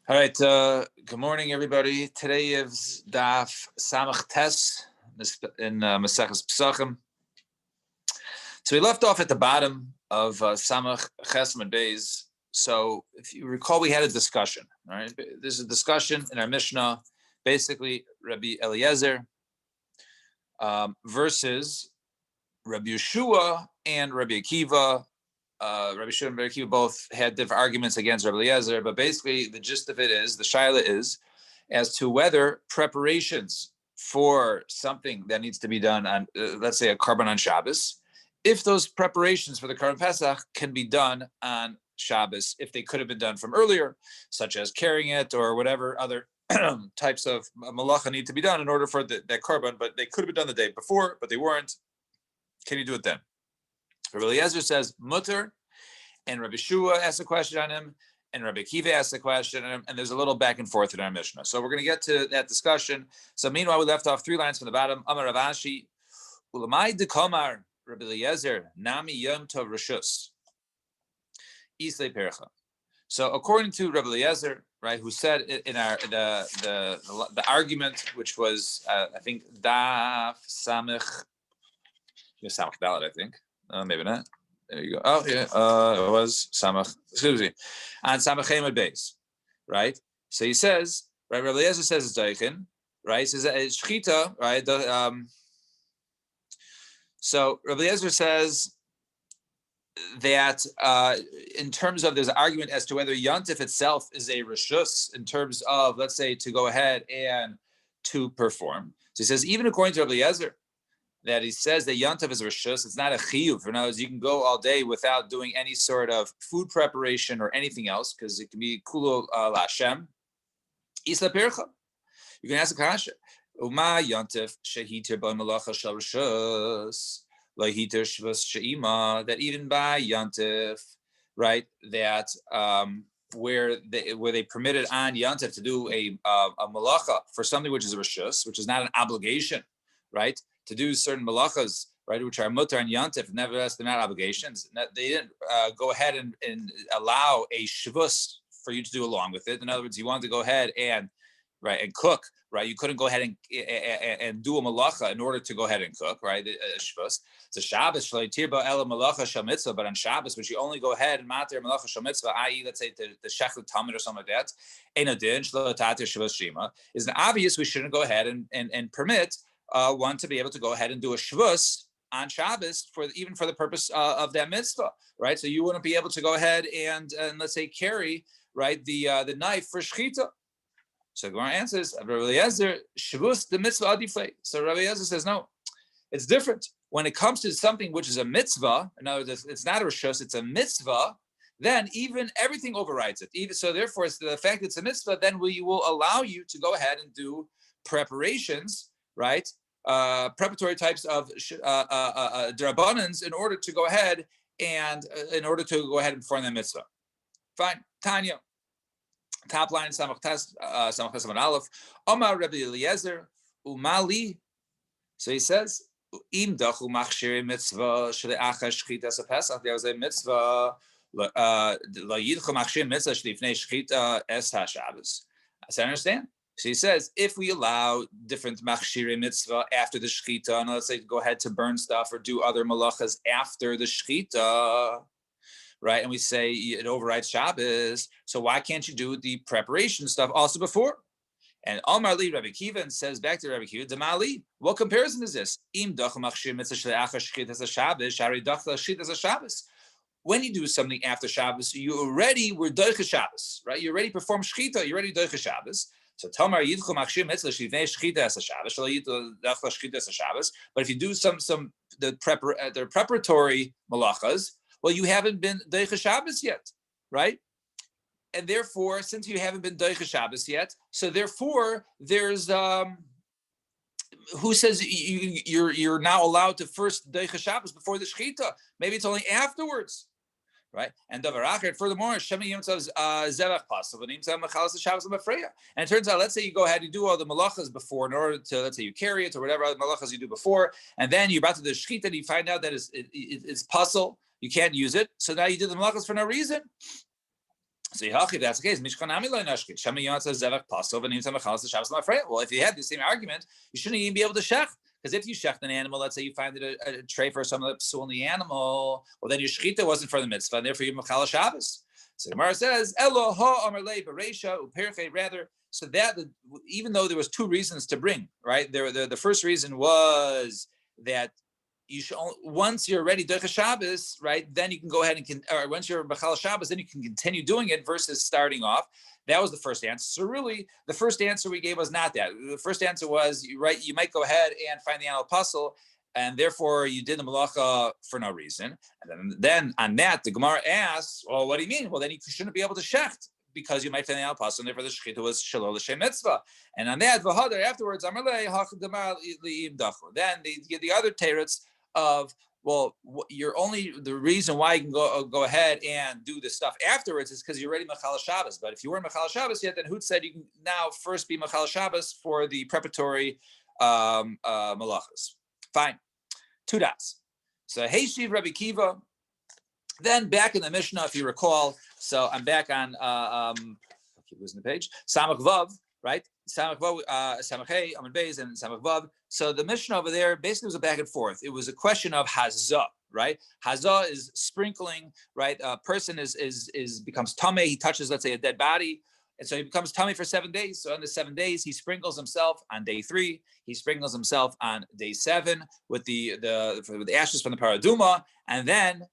All right. Good morning, everybody. Today is Daf Samach Tes in Maseches Pesachim. So we left off at the bottom of Samach Chesem and Beis. So if you recall, we had a discussion. All right, there's a discussion in our Mishnah, basically Rabbi Eliezer versus Rabbi Yeshua and Rabbi Akiva. Rabbi Shua and Rabbi Akiva both had different arguments against Rabbi Eliezer, but basically the gist of it is, the shaila is, as to whether preparations for something that needs to be done on, let's say, a korban on Shabbos, if those preparations for the korban Pesach can be done on Shabbos, if they could have been done from earlier, such as carrying it or whatever other types of malacha need to be done in order for that korban, but they could have been done the day before, but they weren't. Can you do it then? Rabbi Eliezer says mutter, and Rabbi Shua asks a question on him, and Rabbi Akiva asks a question on him, and there's a little back and forth in our Mishnah. So we're going to get to that discussion. So meanwhile, we left off 3 lines from the bottom. Amar Rav Ashi, ulamai dekomar Rabbi Eliezer nami yom tov rishus islay percha. So according to Rabbi Eliezer, right, who said in our the argument, which was I think Daf Samech Dalet, I think. Maybe not. There you go. Oh, yeah. It was Samach. Excuse me. On Samach Chemad Beis, right? So he says, right? Rabbi Eliezer says it's Daikin, right? He says that it's Shchita, right? So Rabbi Eliezer says that in terms of, there's an argument as to whether Yontif itself is a Rishus in terms of, let's say, to go ahead and to perform. So he says, even according to Rabbi Eliezer, that he says that Yontif is a Rishus, it's not a Chiyuv. In other words, you can go all day without doing any sort of food preparation or anything else, because it can be Kulo Lashem. Isla Pircha. You can ask a kasha. Uma Yontif Shehiter Ba Malacha Shel Rishus. Lahiter Shvus Sheima. That even by Yontif, right, that where they permitted on Yontif to do a malacha for something which is a Rishus, which is not an obligation, right? To do certain malachas, right, which are mutar and yantif, nevertheless they're not obligations. They didn't go ahead and allow a shvus for you to do along with it. In other words, you wanted to go ahead and cook, right? You couldn't go ahead and do a malacha in order to go ahead and cook, right? Shvus. It's a Shabbos, malacha shel mitzvah, but on Shabbos, which you only go ahead and matir malacha shel mitzvah, i.e., let's say the shechut tamid or something like that, is an obvious we shouldn't go ahead and permit one to be able to go ahead and do a shvus on Shabbos even for the purpose of that mitzvah, right? So you wouldn't be able to go ahead and let's say carry, right, the knife for shchita. So the Gemara answers, Rabbi Eliezer, shvus the mitzvah adiflei. So Rabbi Eliezer says, no, it's different. When it comes to something which is a mitzvah, in other words, it's not a rishus, it's a mitzvah, then even everything overrides it. So therefore, it's the fact that it's a mitzvah, then we will allow you to go ahead and do preparations, right? Preparatory types of drabbanans in order to go ahead and perform the mitzvah. Fine. Tanya. Top line, Samach Tes Aleph. Omar Rabbi Eliezer Umali. So he says, Im dachu machshir mitzvah shle'achar shchita pesach. There was a mitzvah la yidchu machshir mitzvah shlifnei shchita es haShabbos. So I understand. So he says, if we allow different machshirei mitzvah after the shechita, and let's say go ahead to burn stuff or do other malachas after the shechita, right? And we say it overrides Shabbos, so why can't you do the preparation stuff also before? And Amar li Rabbi Akiva, and says back to Rabbi Akiva, Damali, what comparison is this? Im dach machshir mitzvah shle'achar shechita as a Shabbos, shari dach shechita as a Shabbos. When you do something after Shabbos, you already were doicha Shabbos, right? You already performed shechita, you already doicha Shabbos. So Tamar Yidchu Machshir Mitzvah Shivnei Shchita as a Shabbos, Shlo Yidchu Dachla Shchita as a Shabbos. But if you do the preparatory malachas, well, you haven't been Deicha Shabbos yet, right? And therefore, since you haven't been Deicha Shabbos yet, so therefore there's who says you're now allowed to first Deicha Shabbos before the Shchita? Maybe it's only afterwards. Right, and furthermore, Shemi Yom Tov Zevach Pasal, but Yom Tov Mechalas Shabbos L'Mafreya. And it turns out, let's say you go ahead, you do all the malachas before, in order to, let's say you carry it or whatever other malachas you do before, and then you're about to do the shechita, and you find out that it's pasal, you can't use it. So now you did the malachas for no reason. So if that's the case, well, if you had the same argument, you shouldn't even be able to shech. Because if you shech an animal, let's say you find it a tray for some of the psul in the animal, well, then your shechita wasn't for the mitzvah, and therefore you're mechal Shabbos. So the Gemara says, Elo ha amar lei bereisha uperfe, rather. So that even though there was two reasons to bring, right? The first reason was that you should once you're ready Doicha Shabbos, right? Then you can go ahead and or once you're Bachal Shabbos, then you can continue doing it versus starting off. That was the first answer. So really, the first answer we gave was not that. The first answer was you might go ahead and find the animal puzzle, and therefore you did the malacha for no reason. And then on that, the Gemara asks, well, what do you mean? Well, then you shouldn't be able to shecht because you might find the animal puzzle, and therefore the shechita was shalol l'shem mitzvah. And on that, afterwards, then the other teretz of, well, the reason why you can go ahead and do this stuff afterwards is because you're already Machal Shabbos. But if you weren't Machal Shabbos yet, then Hud said you can now first be Machal Shabbos for the preparatory malachas. Fine. Two dots. So Heishiv Rabbi Kiva. Then back in the Mishnah, if you recall, so I'm back on I keep losing the page. Samach Vav, right? Samach Vav, Samach Hey, Amud Beis, and Samach Vav. So the Mishnah over there basically was a back and forth. It was a question of hazah, right? Hazah is sprinkling, right? A person becomes tameh. He touches, let's say, a dead body, and so he becomes tameh for 7 days. So on the 7 days, he sprinkles himself on day 3. He sprinkles himself on day 7 with the ashes from the paraduma, and then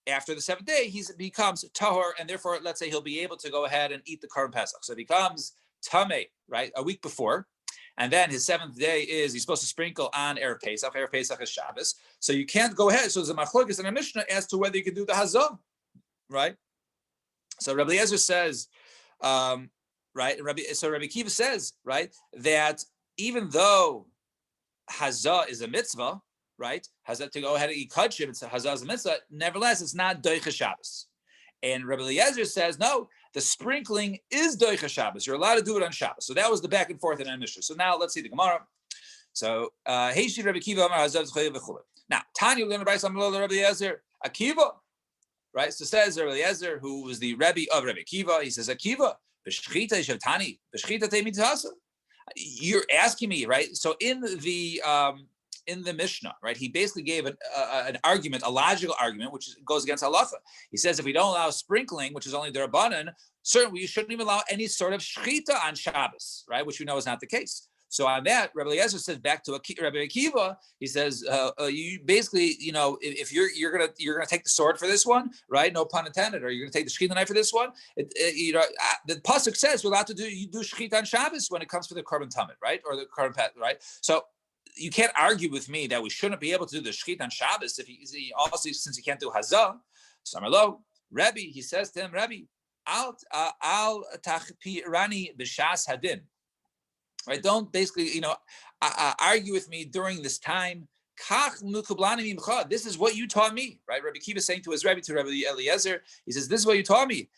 after the 7th day, he becomes tahor, and therefore, let's say he'll be able to go ahead and eat the Korban Pesach. So it becomes tameh, right, a week before. And then his 7th day is he's supposed to sprinkle on Erev Pesach. Erev Pesach is Shabbos. So you can't go ahead. So there's a machlokes in a Mishnah as to whether you can do the hazah, right? So Rabbi Eliezer says, right? So Rabbi Kiva says, right, that even though hazah is a mitzvah, right? Hazah to go ahead and eat kudshim, it's a hazah is a mitzvah. Nevertheless, it's not doicha Shabbos. And Rabbi Eliezer says, no, the sprinkling is doicha Shabbos. You're allowed to do it on Shabbos. So that was the back and forth in our Mishnah. So now let's see the Gemara. So, Heishi Rabbi Kiva Amar Hazah v'chule. Now, Tanya learned by some Rabbi Eliezer Akiva, right? So says Rabbi Eliezer, who was the Rebbe of Rabbi Kiva. He says, Akiva b'shchita yishavtani b'shchita te'mitasa. You're asking me, right? So in the Mishnah, right, he basically gave an argument, a logical argument, which goes against halacha. He says if we don't allow sprinkling, which is only derabanan, certainly we shouldn't even allow any sort of shechita on Shabbos, right, which we know is not the case. So on that, Rabbi Eliezer says back to Rabbi Akiva, he says, you basically, if you're gonna take the sword for this one, right? No pun intended, or you're gonna take the shechita knife for this one. The pasuk says we're allowed to do shechita on Shabbos when it comes to the korban tamid, right, or the korban pet, right? So you can't argue with me that we shouldn't be able to do the shechita on Shabbos if he also, since he can't do hazah. Samarlo, Rabbi, he says to him, Rabbi, al tachpirani b'shas hadin. Right? Don't basically, argue with me during this time. This is what you taught me, right? Rabbi Kiva saying to his Rebbe, to Rabbi Eliezer, he says, this is what you taught me.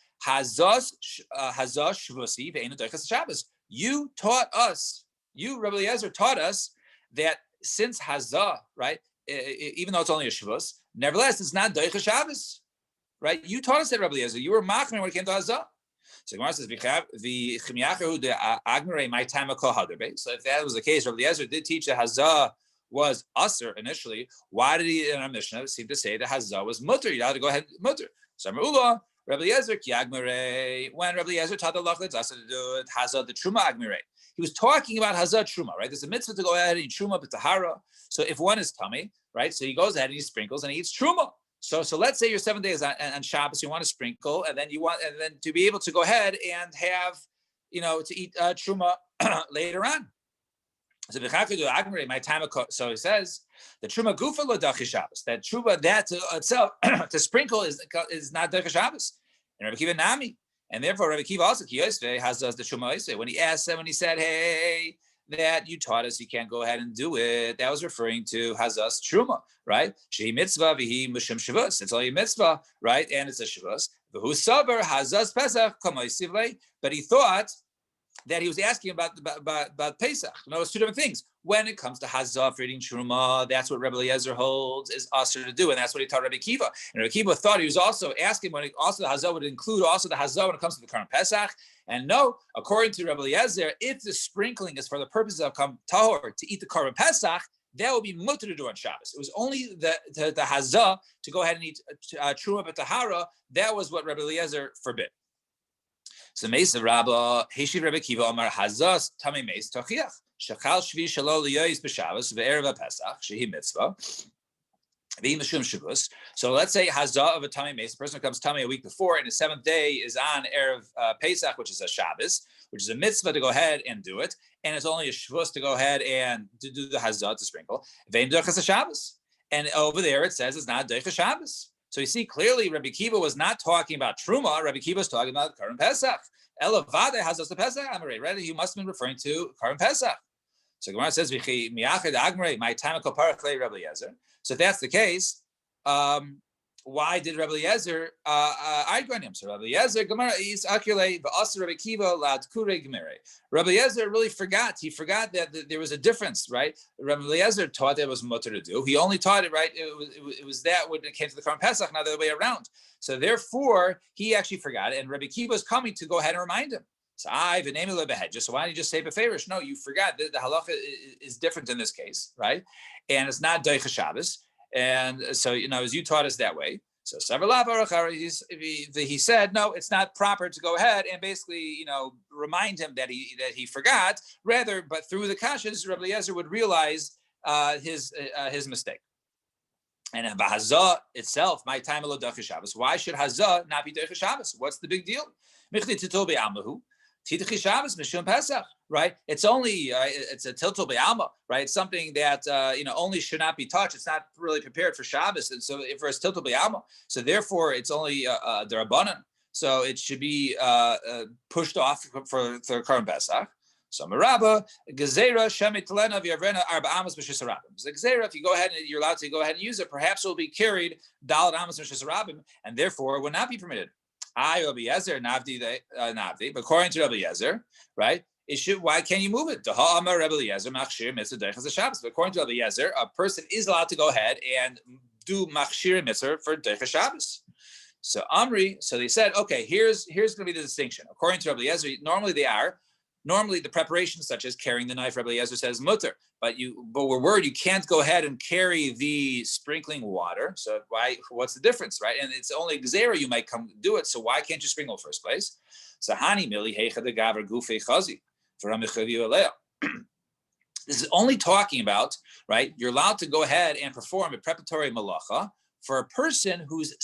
You taught us, Rabbi Eliezer taught us that since Hazah, right, even though it's only a Shavuos, nevertheless, it's not Doicha Shabbos, right? You taught us that, Rabbi Eliezer. You were machmir when it came to Hazah. So Gemara says, so if that was the case, Rabbi Eliezer did teach that Hazah was usher initially. Why did he in our Mishnah seem to say that Hazah was mutter? You had to go ahead and mutter. So Rabbi Eliezer when Rabbi Eliezer taught the law, it's usher to do it, Hazah the Truma Agmirei. He was talking about Hazah Truma, right? There's a mitzvah to go ahead and eat Truma b'tahara. So if one is tummy, right? So he goes ahead and he sprinkles and he eats Truma. So let's say you're 7 days on Shabbos, you want to sprinkle, and then to be able to go ahead and have, to eat Truma later on. So so he says the Truma gufa lo dachi Shabbos. That Truma that itself to sprinkle is not dachi Shabbos. And Rabbi Kiva nami, and therefore Rabbi Kiva also has the Truma. When he asked him, when he said, "Hey, that you taught us you can't go ahead and do it," that was referring to Hazas Truma, right? Shehi mitzvah v'hi mishum shavus. It's only a mitzvah, right? And it's a shavus. V'hu saber Hazas Pesach kamoisiv lei. But he thought that he was asking about Pesach. No, it's two different things. When it comes to Hazah for eating Truma, that's what Rebbe Eliezer holds is usher to do, and that's what he taught Rebbe Kiva. And Rebbe Kiva thought he was also asking when also the Hazah would include also the Hazah when it comes to the current Pesach. And no, according to Rebbe Eliezer, if the sprinkling is for the purpose of Tahor to eat the Korban Pesach, that would be mutter to do on Shabbos. It was only the Hazah to go ahead and eat Truma B'Tahara. That was what Rebbe Eliezer forbid. So Mesa Rabba, Heshiv Rebbe Kiva Amar Hazas Tami Meis Tochiach Shachal Shvi Shalol Liyois B'Shabbos Ve'erev Pesach Shehi Mitzvah V'Im Mishum Shabbos. So let's say Hazah of a Tami Meis, the person comes Tami a week before, and the seventh day is on Erev Pesach, which is a Shabbos, which is a mitzvah to go ahead and do it, and it's only a Shavuos to go ahead and to do the Hazah to sprinkle. Ve'im Dochas Shabbos, and over there it says it's not Dochas Shabbos. So you see clearly Rabbi Kiva was not talking about Truma. Rabbi Kiva was talking about Karim Pesach. Elavade Hazas the Pesach Amrei. Right? He must have been referring to Karim Pesach. So Gemara says, "V'chi miyachid agmrei my time koparachlei Rabbi Eliezer." So if that's the case, why did Rabbi Eliezer argue on him? So Rabbi Eliezer Gemara is akilei v'asar Rabbi Kiva lad kurei gemere. Rabbi Eliezer really forgot. He forgot that there was a difference, right? Rabbi Eliezer taught that it was mutter to do. He only taught it, right? It was that when it came to the Korban Pesach, not the other way around. So therefore, he actually forgot it, and Rabbi Kiva is coming to go ahead and remind him. So just why don't you just say beferish? No, you forgot that the halacha is different in this case, right? And it's not doicha Shabbos. And so, as you taught us that way. So he said, no, it's not proper to go ahead and basically, remind him that he forgot. Rather, but through the kashas, Rabbi Eliezer would realize his mistake. And Hazah itself, my time alo doicha Shabbos. Why should Hazah not be doicha Shabbos? What's the big deal? Right? It's only it's a tiltul be'alma, right? It's something that only should not be touched. It's not really prepared for Shabbos, and so if it's tiltul be'alma, so therefore it's only derabanan. So it should be pushed off for Korban Pesach. So Merabah Gezerah Shemit Telena V'Yavrena Arba Amos B'Shisarabim. The Gezerah, if you go ahead and you're allowed to go ahead and use it, perhaps it will be carried Dalad Amos B'Shisarabim, and therefore it will not be permitted. Rabbi Yezer Navdi, but according to Rabbi Yezer, right? It should. Why can't you move it? But according to Rabbi Yezer, a person is allowed to go ahead and do machshir mitzvah for Deicha Shabbos. So Amri, so they said, okay, here's going to be the distinction. According to Rabbi Yezer, normally the preparations such as carrying the knife, Rabbi Yezer says mutter, but we're worried you can't go ahead and carry the sprinkling water. So what's the difference, right? And it's only Gzera you might come do it. So why can't you sprinkle in the first place? So Hani Mili Heicha de Gaver Gufe Chazi for This is only talking about, right? You're allowed to go ahead and perform a preparatory malacha for a person who's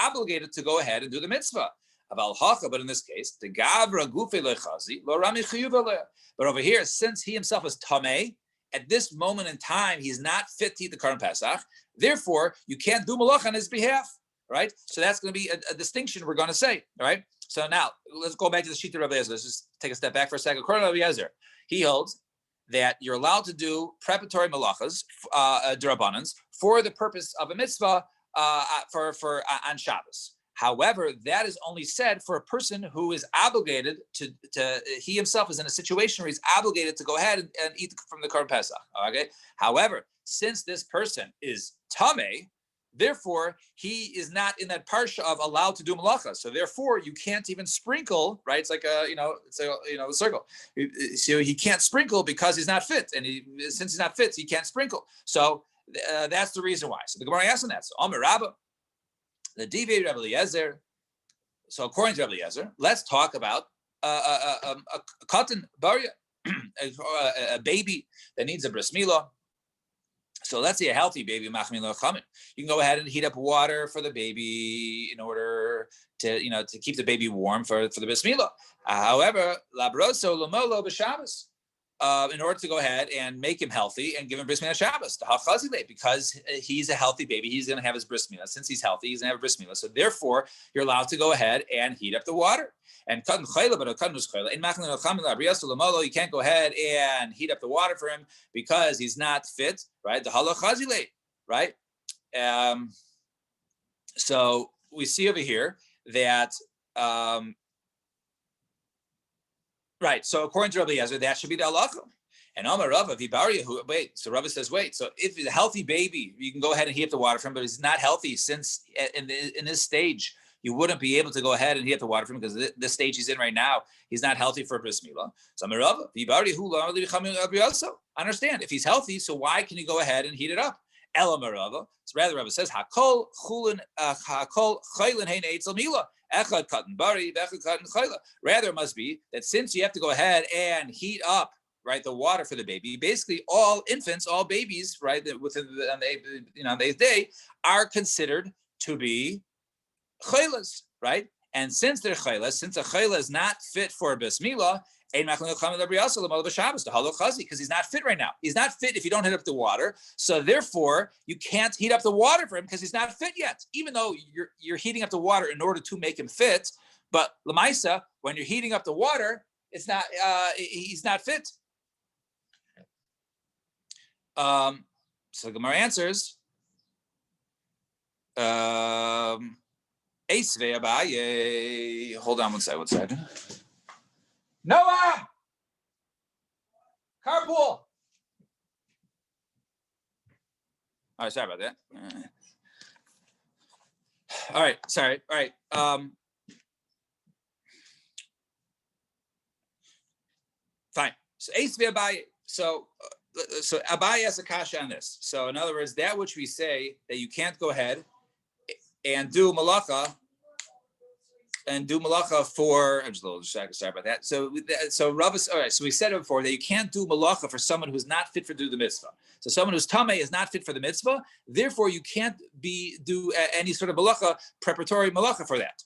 obligated to go ahead and do the mitzvah. But in this case, the gavra gufe lechazi lo rami chiyuv. But over here, since he himself is tamei, at this moment in time, he's not fit to eat the Korban Pesach. Therefore, you can't do malach on his behalf, right? So that's going to be a distinction we're going to say, all right? So now let's go back to the sheet of Rabbi Eliezer. Let's just take a step back for a second. According to Rabbi Eliezer, he holds that you're allowed to do preparatory malachas, derabbanans, for the purpose of a mitzvah for on Shabbos. However, that is only said for a person who is obligated to he himself is in a situation where he's obligated to go ahead and eat from the Korban Pesach. Okay. However, since this person is tamei, therefore he is not in that parsha of allowed to do malacha. So therefore, you can't even sprinkle. Right? It's like a circle. So he can't sprinkle because he's not fit, and since he's not fit, he can't sprinkle. So that's the reason why. So the Gemara asks that. So Amar Rabbah. The deviated Rabbi Eliezer. So according to Rabbi Eliezer, let's talk about a cotton baria, a baby that needs a bris milah. So let's say a healthy baby, machmilo chamin. You can go ahead and heat up water for the baby in order to keep the baby warm for the bris milah. However, labroso lomolo b'Shabbos. In order to go ahead and make him healthy and give him bris milah Shabbos, because he's a healthy baby, he's going to have his bris milah. Since he's healthy, he's going to have a bris milah. So therefore, you're allowed to go ahead and heat up the water. And you can't go ahead and heat up the water for him because he's not fit, right? The halachazile, right? So we see over here that Right. So according to Rabbi Eliezer, that should be the halacha. And Amar Rava, Vibaria, wait. So Rava says, wait. So if it's a healthy baby, you can go ahead and heat up the water for him, but he's not healthy since in this stage, you wouldn't be able to go ahead and heat up the water for him because this stage he's in right now, he's not healthy for bris milah. So Amar Rava, Vibaria, understand if he's healthy, so why can you go ahead and heat it up? Elamar Rava. So rather, Rava says, Hakol chulin chaylin hein eitzel milah. Echad katan bari, echad katan chayla. Rather, it must be that since you have to go ahead and heat up, right, the water for the baby, basically all infants, all babies, right, within on the eighth day, are considered to be chaylas, right? And since they're chaylas, since a chayla is not fit for a bris milah, because he's not fit right now. He's not fit if you don't heat up the water. So therefore, you can't heat up the water for him because he's not fit yet. Even though you're heating up the water in order to make him fit, but lemaisa, when you're heating up the water, it's not. He's not fit. So Gemara answers. Hold on one second. Noah! Carpool! All right, sorry about that. All right, sorry. All right. Fine. So Abaye. So Abaye has a kasha on this. So in other words, that which we say that you can't go ahead and do malacha for. I'm just a little distracted. Sorry about that. So Rava. All right. So we said it before that you can't do malacha for someone who's not fit for do the mitzvah. So someone who's tamei is not fit for the mitzvah. Therefore, you can't do any sort of malacha, preparatory malacha for that.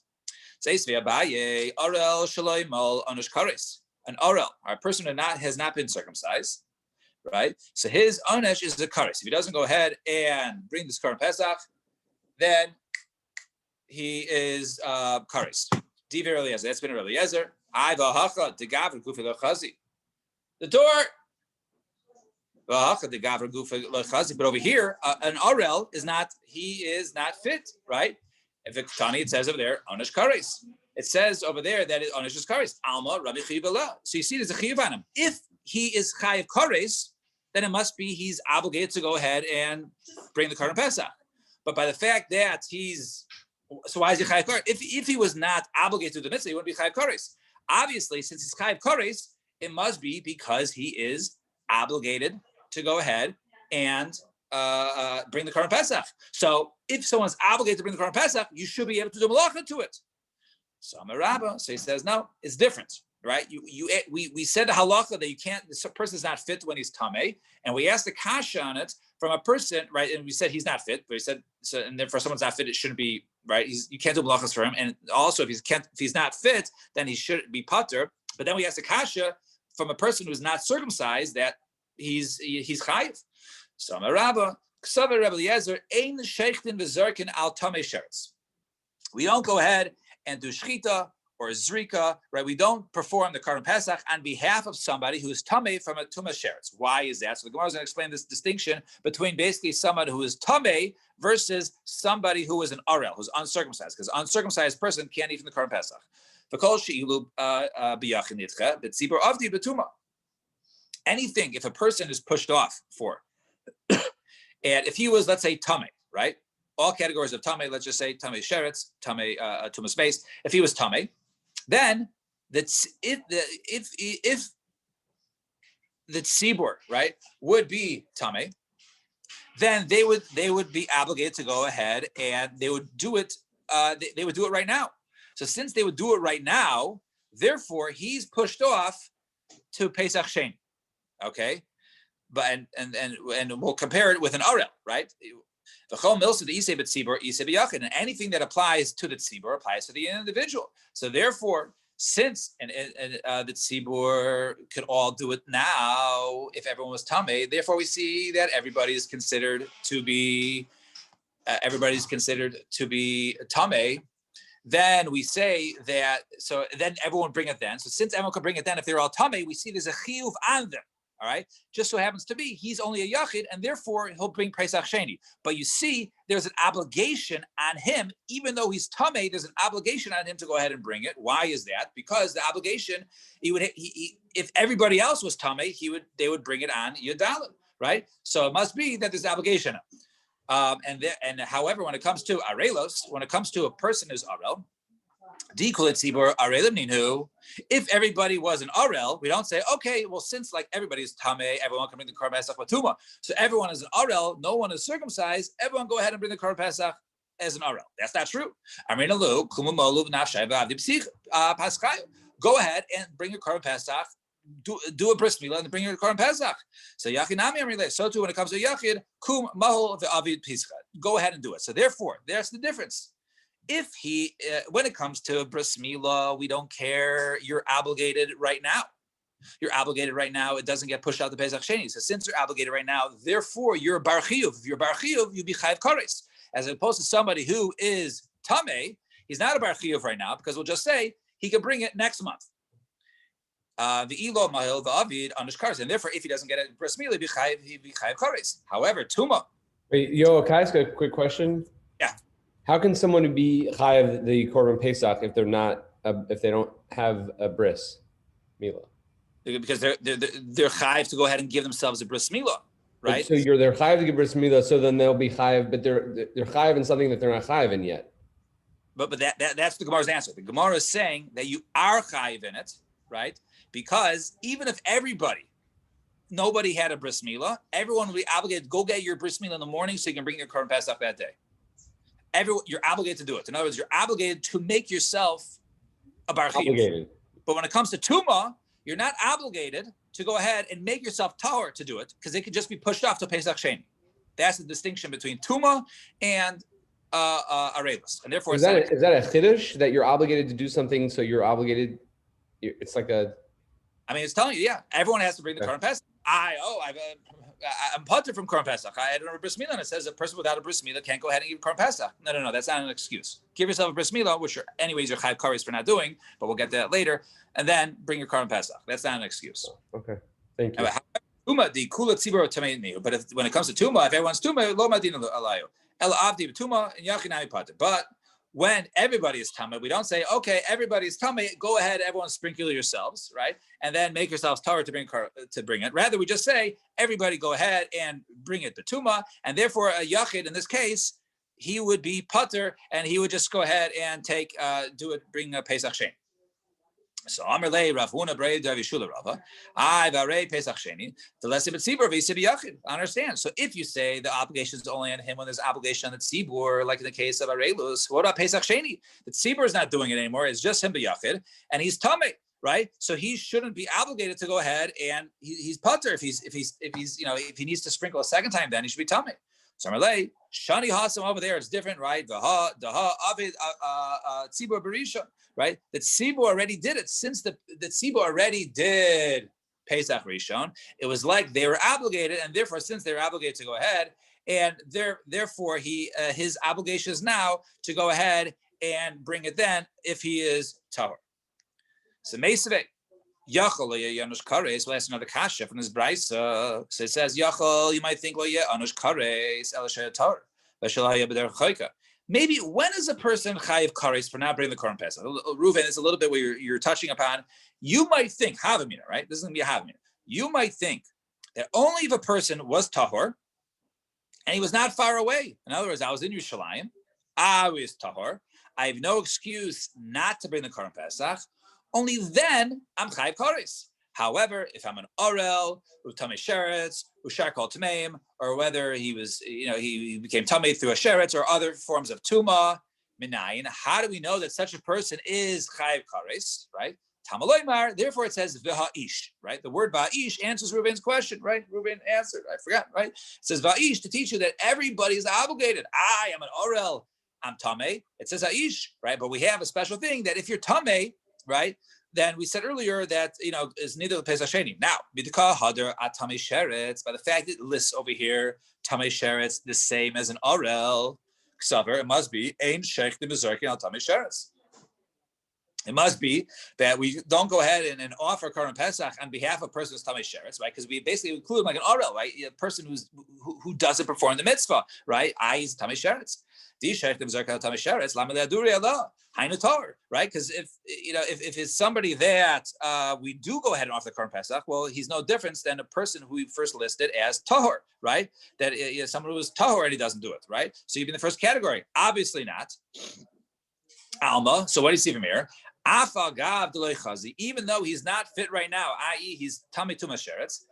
Says Abaye, Arel Shaloimal Anush Kares. An Arel, a person who has not been circumcised, right? So his onesh is a kares. If he doesn't go ahead and bring this Korban Pesach, then he is kares. Diver Eliezer. That's been Eliezer. The door. But over here, an Arel is not. He is not fit, right? If it's Tani, it says over there onesh kares. It says over there that it onesh is kares. Alma Rabbi Chivala. So you see, there's a chiyuv on him. If he is chayiv kares, then it must be he's obligated to go ahead and bring the Korban Pesach. But by the fact that so why is he chayiv kares? If he was not obligated to do the mitzvah, he wouldn't be chayiv kares. Obviously, since he's chayiv kares, it must be because he is obligated to go ahead and bring the Korban Pesach. So if someone's obligated to bring the Korban Pesach, you should be able to do malacha to it. So Amarabba, so he says, no, it's different, right? We said the halacha that you can't, this person is not fit when he's tamei, and we asked the kasha on it from a person, right? And we said he's not fit, but he said, so, and then for someone's not fit, it shouldn't be, right? You can't do malachas for him, and also if he's not fit, then he should be pater. But then we asked the kasha from a person who's not circumcised that he's chayiv. So Amarabba, Ksaver Rebbe Eliezer, ein sheichtin v'zarkin al tamei sheretz. We don't go ahead and do shchita or zrika, right? We don't perform the Korban Pesach on behalf of somebody who is tamei from a tumah sheretz. Why is that? So the Gemara is going to explain this distinction between basically someone who is tamei versus somebody who is an arel, who's uncircumcised, because uncircumcised person can't eat from the Korban Pesach. Anything, if a person is pushed off for, and if he was, let's say, tamei, right? All categories of tamei, let's just say tamei sheretz, tamei tumah space. If he was tamei, then if the tzibur, right, would be tamei, then they would be obligated to go ahead and they would do it. They would do it right now. So since they would do it right now, therefore he's pushed off to Pesach Sheni. Okay, but and we'll compare it with an arel, right? And anything that applies to the tzibur applies to the individual. So therefore, since the tzibur could all do it now, if everyone was tamei, therefore we see that everybody is considered to be tamei. Then we say that, so then everyone bring it then. So since everyone can bring it then, if they're all tamei, we see there's a chiyuv on them. All right. Just so happens to be he's only a yachid, and therefore he'll bring Pesach Sheni. But you see, there's an obligation on him, even though he's tamei. There's an obligation on him to go ahead and bring it. Why is that? Because the obligation, if everybody else was tamei, they would bring it on Yadalim, right? So it must be that there's an obligation. And however, when it comes to arelos, when it comes to a person who's arel, if everybody was an arel, we don't say, okay, well, since like everybody's tameh, everyone can bring the korban pesach latuma. So everyone is an arel, no one is circumcised. Everyone go ahead and bring the korban pesach as an arel. That's not true. Go ahead and bring your korban pesach. Do a bris milah and bring your korban pesach. So yachinami amrile. So too when it comes to yachid, kum mahol ve'avid pischa. Go ahead and do it. So therefore, there's the difference. If when it comes to bris milah, we don't care. You're obligated right now. You're obligated right now. It doesn't get pushed out to Pesach Sheni. So since you're obligated right now, therefore you're a bar chiyuv. If you're a bar chiyuv, you be chayiv kares. As opposed to somebody who is tamei, he's not a bar chiyuv right now because we'll just say he can bring it next month. The elo mahil the avid anish kares, and therefore if he doesn't get it bris milah, he be chayiv kares. However, tuma. Wait, yo, can I ask a quick question? Yeah. How can someone be chayiv the korban pesach if they're not if they don't have a bris milah? Because they're chayiv to go ahead and give themselves a bris milah, right? So they're chayiv to give bris milah, so then they'll be chayiv, but they're chayiv in something that they're not chayiv in yet. But that's the Gemara's answer. The Gemara is saying that you are chayiv in it, right? Because even if nobody had a bris milah, everyone will be obligated to go get your bris milah in the morning so you can bring your korban pesach that day. You're obligated to do it. In other words, you're obligated to make yourself a bar chiyuv. But when it comes to tuma, you're not obligated to go ahead and make yourself tahor to do it because it could just be pushed off to Pesach Sheni. That's the distinction between tuma and arelos. And therefore, is that a chiddush that you're obligated to do something? So you're obligated. It's like a. I mean, it's telling you, yeah, everyone has to bring the korban pesach. I'm punted from korban pesach. I had a bris milah, and it says a person without a bris milah can't go ahead and give korban pesach. No, that's not an excuse. Give yourself a bris milah, which anyways you're chayiv kares for not doing, but we'll get to that later, and then bring your korban pesach. That's not an excuse. Okay, thank you. But when it comes to tuma, if everyone's tuma, lo madina alayo. El avdi tuma and yachinami pater. But when everybody is tamei, we don't say, okay, everybody is tamei, go ahead, everyone sprinkle yourselves, right? And then make yourselves tahor to bring it. Rather, we just say, everybody go ahead and bring it to tuma, and therefore a yachid, in this case, he would be pater, and he would just go ahead and bring a Pesach Sheni. So Amarle Rav Huna Brei Davishula Rava, I Varei Pesach Sheni, the less of a tzibur v'isibi yachid. Understand? So if you say the obligation is only on him when there's obligation on the tzibur, like in the case of Arelus, what about Pesach Sheni? The tzibur is not doing it anymore; it's just him b'yachid, and he's tamei, right? So he shouldn't be obligated to go ahead and he's putter if he needs to sprinkle a second time, then he should be tamei. So Amarle Shani Hasam over there, it's different, right? Daha Avid tzibur berisha. Right, the tzibur already did it. Since the tzibur already did Pesach Rishon, it was like they were obligated, and therefore, since they were obligated to go ahead, and therefore his obligation is now to go ahead and bring it then if he is tahor. So Meisavek Yachol Yanush Kares. Well, that's another kasha from this brisa. So it says Yachol. You might think, well, yeah, Anush Kares Elashaya Tahor. Vashalaya B'der Chayka. Maybe when is a person chayiv kares for not bringing the korban pesach? Reuven, it's a little bit where you're touching upon. You might think havamina, right? This is going to be a havamina. You might think that only if a person was tahor and he was not far away. In other words, I was in Yerushalayim, I was tahor. I have no excuse not to bring the korban pesach. Only then I'm chayiv kares. However, if I'm an orel, utamei sheretz, ushar kol tameim, or whether he was, he became tamei through a sheretz or other forms of tuma, minayin, how do we know that such a person is chayiv kares, right? Tamaloymar, therefore it says v'ha'ish, right? The word va'ish answers Reuven's question, right? Reuven answered, I forgot, right? It says va'ish to teach you that everybody is obligated. I am an orel, I'm tamei. It says ha'ish, right? But we have a special thing that if you're tamei, right? Then we said earlier that is neither the Pesach Sheni. Now, b'dika hadar at tamei sheretz, by the fact that it lists over here tamei sheretz the same as an orel ksaver, it must be ein sheikh the mezarkin al tamei sheretz. It must be that we don't go ahead and offer Korban Pesach on behalf of a person who's Tamei Sheretz, right? Because we basically include like an Orel, right? A person who doesn't perform the mitzvah, right? He's Tamei Sheretz. Right? Because if it's somebody that we do go ahead and offer the Korban Pesach, well, he's no different than a person who we first listed as tahor, right? That someone who is tahor and he doesn't do it, right? So you'd be in the first category. Obviously not. Alma. So what do you see from here? Even though he's not fit right now, i.e., he's Tamei Tumas Sheretz,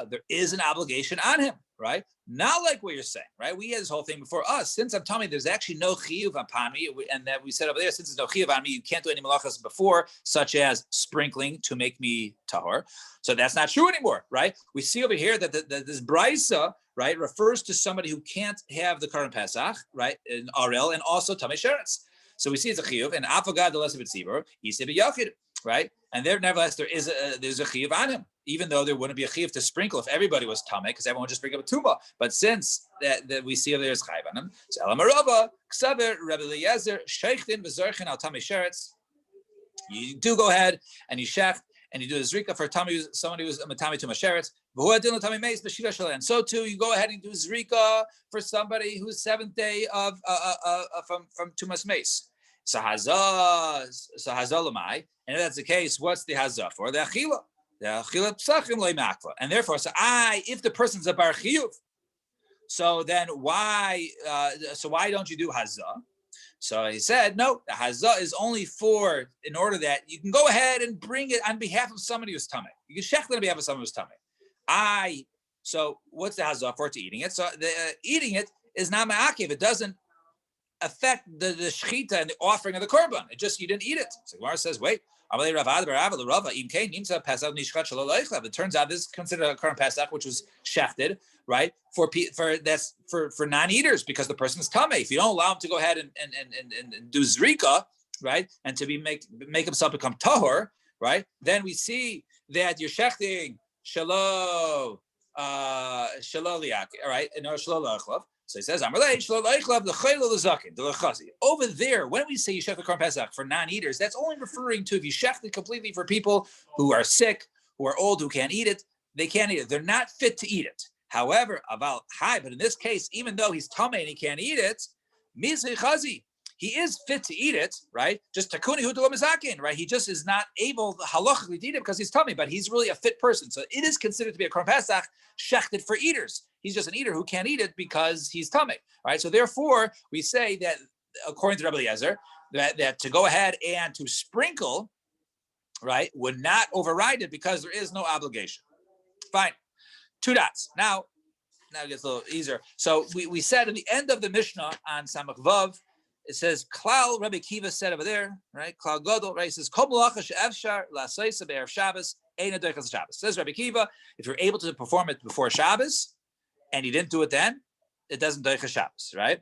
there is an obligation on him, right? Not like what you're saying, right? We had this whole thing before us. Since I'm telling you there's actually no chiyuv upon me, and that we said over there, since there's no chiyuv on me, you can't do any malachas before, such as sprinkling to make me tahor. So that's not true anymore, right? We see over here that this brisa, right, refers to somebody who can't have the Korban Pesach, right, in Arel, and also Tamei Sheretz. So we see it's a chiyuv, and afagad the lesser b'tzibur, yiseh b'yachid, right? And there, nevertheless, there's a chiyuv on him, even though there wouldn't be a chiyuv to sprinkle if everybody was tamei, because everyone would just bring up a tumah. But since that we see there's chayv on him, so elamarava ksaver Rabbi Eliezer sheichtin v'zorchen al Tamei Sheretz. You do go ahead and you shecht and you do a zrika for somebody who's Tamei Tumas Sheretz. And so too, you go ahead and do zrika for somebody who's seventh day of from Tumas Meis. So hazah lamai, and if that's the case, what's the hazah for? The achila psachim le'makva, and therefore, if the person's a bar chiyuv, so then why don't you do hazah? So he said, no, the hazah is only in order that you can go ahead and bring it on behalf of somebody who's tamei. You can shech on behalf of someone who's tamei. So what's the hazah for? To eating it. So eating it is not ma'akev. It doesn't affect the shechita and the offering of the korban. It just, you didn't eat it. So Gemara says, wait. It turns out this is considered a korban pesach, which was shechted, right? For non-eaters, because the person is tamei. If you don't allow him to go ahead and do zrika, right, and to make himself become tahor, right, then we see that you're shechting shelo liak, right, and shelo lachlav. So he says, over there, when we say you shech the korban pesach for non-eaters, that's only referring to if you shech it completely for people who are sick, who are old, who can't eat it. They can't eat it. They're not fit to eat it. However, but in this case, even though he's tamei and he can't eat it, he is fit to eat it, right? Just takuni hu d'lo mizakin, right? He just is not able halachically to eat it because he's tamei, but he's really a fit person. So it is considered to be a korban pesach shechted for eaters. He's just an eater who can't eat it because he's tamei, right? So therefore, we say that, according to Rabbi Eliezer, that to go ahead and to sprinkle, right, would not override it because there is no obligation. Fine. 2 dots. Now it gets a little easier. So we said in the end of the Mishnah on Samach Vav, it says, Klal, Rabbi Kiva said over there, right? Klal Godel, right? It says, Kol malacha she'efshar la'aseisa be'erev Shabbos, eina doichas Shabbos. Says Rabbi Kiva, if you're able to perform it before Shabbos, and you didn't do it then, it doesn't doichas Shabbos, right?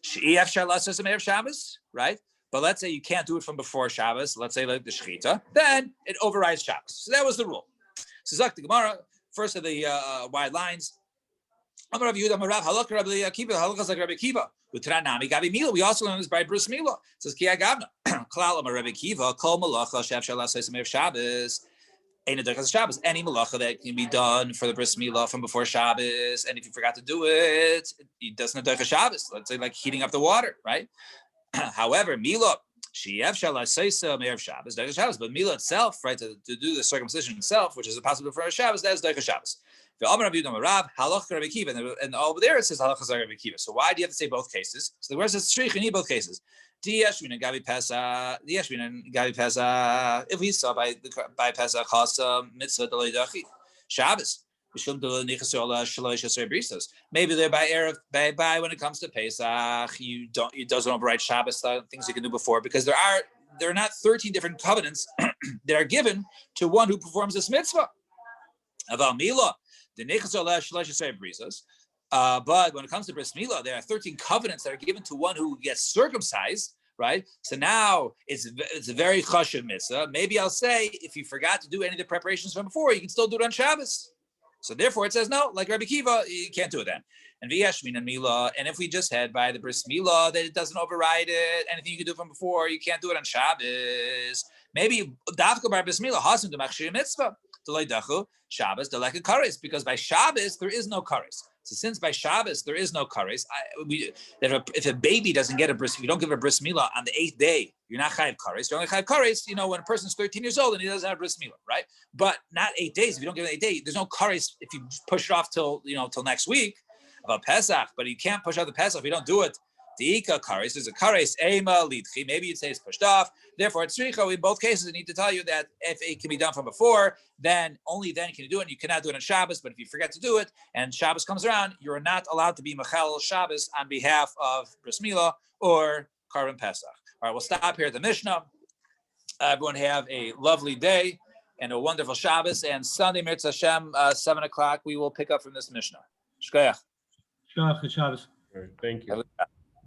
She'i efshar la'aseisa be'erev Shabbos, right? But let's say you can't do it from before Shabbos, let's say like the Shechita, then it overrides Shabbos. So that was the rule. So Zak the Gemara, first of the wide lines, we also learn this by Bris Milah. It says, Ki agavna. Klal Amar Rabbi Kiva, Kol Malacha Shefshar L'Aseisim Erev Shabbos, Eina Doichas Shabbos. Any malacha that can be done for the Bris Milah from before Shabbos, and if you forgot to do it, it doesn't Doichas Shabbos. Let's say like heating up the water, right? However, Milah, Shefshar L'Aseisim Erev Shabbos, Doichas Shabbos. But Milah itself, right, to do the circumcision itself, which is impossible for Shabbos, that is Doichas Shabbos. And over there it says halachas Rabbi Kiva. So why do you have to say both cases? So the word says you need both cases. If we saw by Pesach chasa mitzvah d'leidachi Shabbos, maybe they're by Erev by when it comes to Pesach, it doesn't override Shabbos things you can do before, because there are not 13 different covenants that are given to one who performs this mitzvah. Aval milah. But when it comes to Bris Milah, there are 13 covenants that are given to one who gets circumcised, right? So now it's a very chashuv mitzvah. Maybe I'll say, if you forgot to do any of the preparations from before, you can still do it on Shabbos. So therefore it says, no, like Rabbi Kiva, you can't do it then. And v'yashmin and milah. And if we just had by the bris milah that it doesn't override it, anything you could do from before, you can't do it on Shabbos. Maybe dafka bar bris milah hasim to machshir mitzvah. Shabbos deleka kares, because by Shabbos there is no kares. So since by Shabbos there is no kares, if a baby doesn't get a bris, if you don't give a bris milah on the 8th day, you're not chayav kares. You're only chayav kares, when a person's 13 years old and he doesn't have bris milah, right? But not 8 days. If you don't give it 8 days, there's no kares if you push it off till next week of a Pesach. But you can't push off the Pesach if you don't do it. Deika kares, there's a kares ema lidchi. Maybe you'd say it's pushed off. Therefore, it's tzricha. In both cases, I need to tell you that if it can be done from before, then only then can you do it. You cannot do it on Shabbos. But if you forget to do it and Shabbos comes around, you're not allowed to be machal Shabbos on behalf of bris milah or Karban Pesach. All right, we'll stop here at the Mishnah. Everyone have a lovely day and a wonderful Shabbos. And Sunday, Mirz Hashem, 7 o'clock, we will pick up from this Mishnah. Shkoyach. Shabbos. All right, thank you.